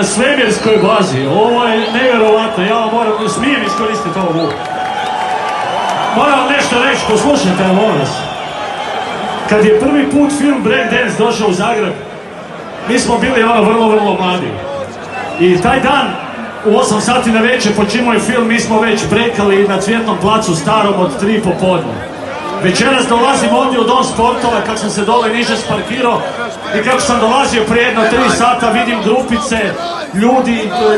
na svemirskoj bazi. Ovo je nevjerovatno, ja vam moram, smijem iskoristiti ovo. Moram nešto reći, poslušajte, molim vas. Kad je prvi put film Breakdance došao u Zagreb, mi smo bili vrlo mladi. I taj dan, u 8 sati na večer, počinio je film, mi smo već brekali na Cvjetnom placu starom od 3 popodne. Večeras dolazim ovdje u Dom sportova, kako sam se dole niže sparkirao i kako sam dolazio prije jedno 3 sata, vidim grupice,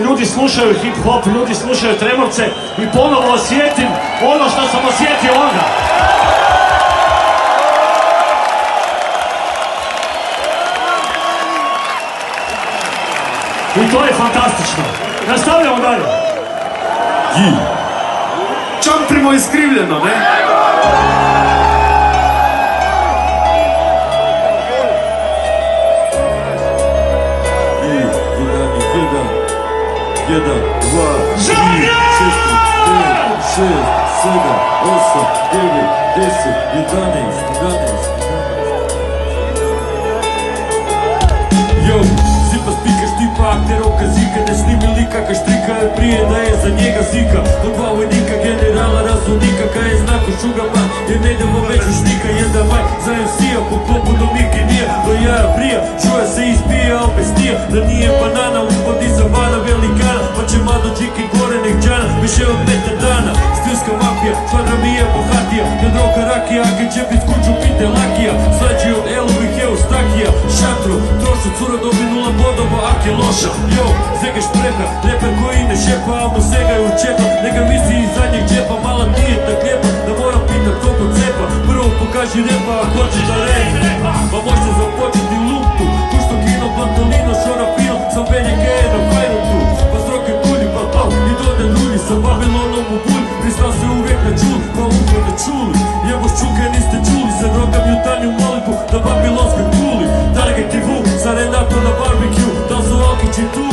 ljudi slušaju hip-hop, ljudi slušaju Tremovce i ponovo osjetim ono što sam osjetio onda. I to je fantastično. Nastavljamo dalje. Čamprimo iskrivljeno, ne? Jedan, dva, tri, 4, 5, 6, 7, 8, 9, 10, 11. Yo, zipa spika štipa akterovka zika, ne snimi lika ka štrika je prije da je za njega zika. Do dva vojnika generala razumnika ka je znako šugama jer ne idemo među štika. Jedan maj za MC-a po klopu do Miki nije do jaja prija. Čuja se izbija opet stija da nije banana uspodi za vana velikana. Pa će mlado džiki gore nek džana više od 5 dana. Stilska mafija, kvadra mi je bohatija. Kad roka rakija, agen će bit kuću pite lakija. Slađi od Elovih Eustakija. Šatro, trošu cura dobi 0 bodova, ak je loša. Yo, zega špreha, reper koji ne šepa, a mu segaju u čepa. Neka misli iz zadnjeg džepa, mala nije tak lijepa. Da moram pitat koliko cepa. Prvo pokaži repa, ako hoćeš da repa. Pa možda započeti luptu. Kušto kino, pantolino, šora fino. Sam benje geje na fajnu tu. Pa stroke kulji, pa pal i dode lulji. Sa Babilonom u bulj, pristal se uvijek na čul. Pa ugo ne čuli, jebo ščuke niste čuli. Se rogam jutarnju molitvu na babilonskoj kuli. Target i vuk, sa Renato na barbecue. Da su Alkići tu.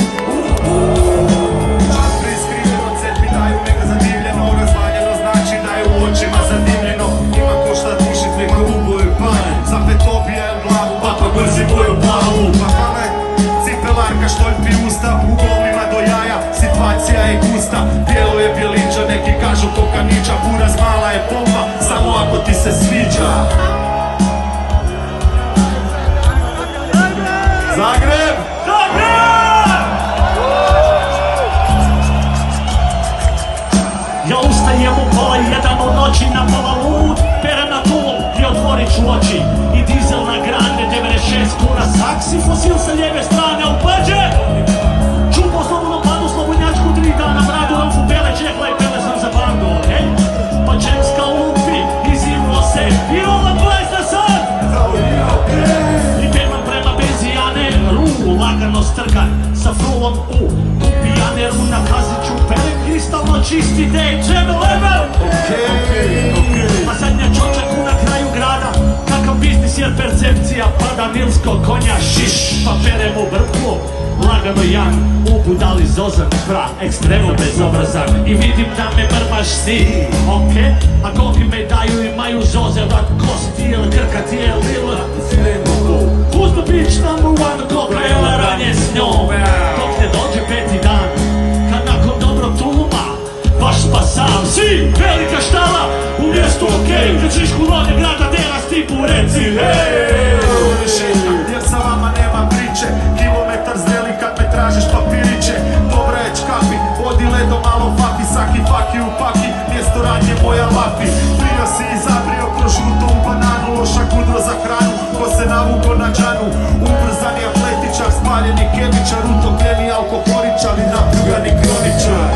Čapri skrivljeno, cepmi daju neka zadivljeno. Razvaljeno znači da je u očima zadivljeno. Ima ko šta dušit, neka uboju panj. Zapet obija u glavu, papa brzi boju plavu. Pa hvala cipelarka štoljpi usta, u govnima do jaja, situacija je gusta. Bijelo je bjelinča, neki kažu kokaniča. Buraz mala je pompa, samo ako ti se sviđa. Zagreb! Ja ustajem u pola 1 u noći na pola lud, perem na tulu i otvorit ću oči. I dizel na grande, 96 kuna saksi, fosil sa lijeve strane u pađe. Čupo slobodnom padu, slobodnjačku 3 dana, mradu, ramfu, bele čehla i pele sam za bandu, okej? Pa čemska lupi, izimlo se, i rola 20 na sat. I pevam prema benzijane, lagano strgan, sa frulom u pijaneru na kaziću, pelem kristalno čisti day, džeme level. A zadnja čočaku na kraju grada, kakav biznis jer percepcija pada nilskog konja, šiš, pa perem u brku, lagano jan, u budali zozan, fra, ekstremno bezobrazan. I vidim da me mrmaš si, okej? A gogi me daju i maju zoze, vrat kosti ili krka tijel ili who's the bitch number 1, koga je ranje s njom. Dok ne dođe 5. dan, kad nakon dobrog tuluma, baš pa sam si, velika štala, u mjestu okej. Kad ćeš kulone grada dela s tipu reci hej. Jer sa vama nema priče, kilometar zreli kad me tražiš papiriće. Dobra je čkapi, odi ledo malo fapi, saki faki u paki, mjesto radnje moja lapi. Prio si i zabrio kroz žutom bananu, loša kudro za hranu, ko se navuko na džanu. Ubrzani atletičar, spaljeni kemičar, utopljeni alkoholičar i napljugani kroničar.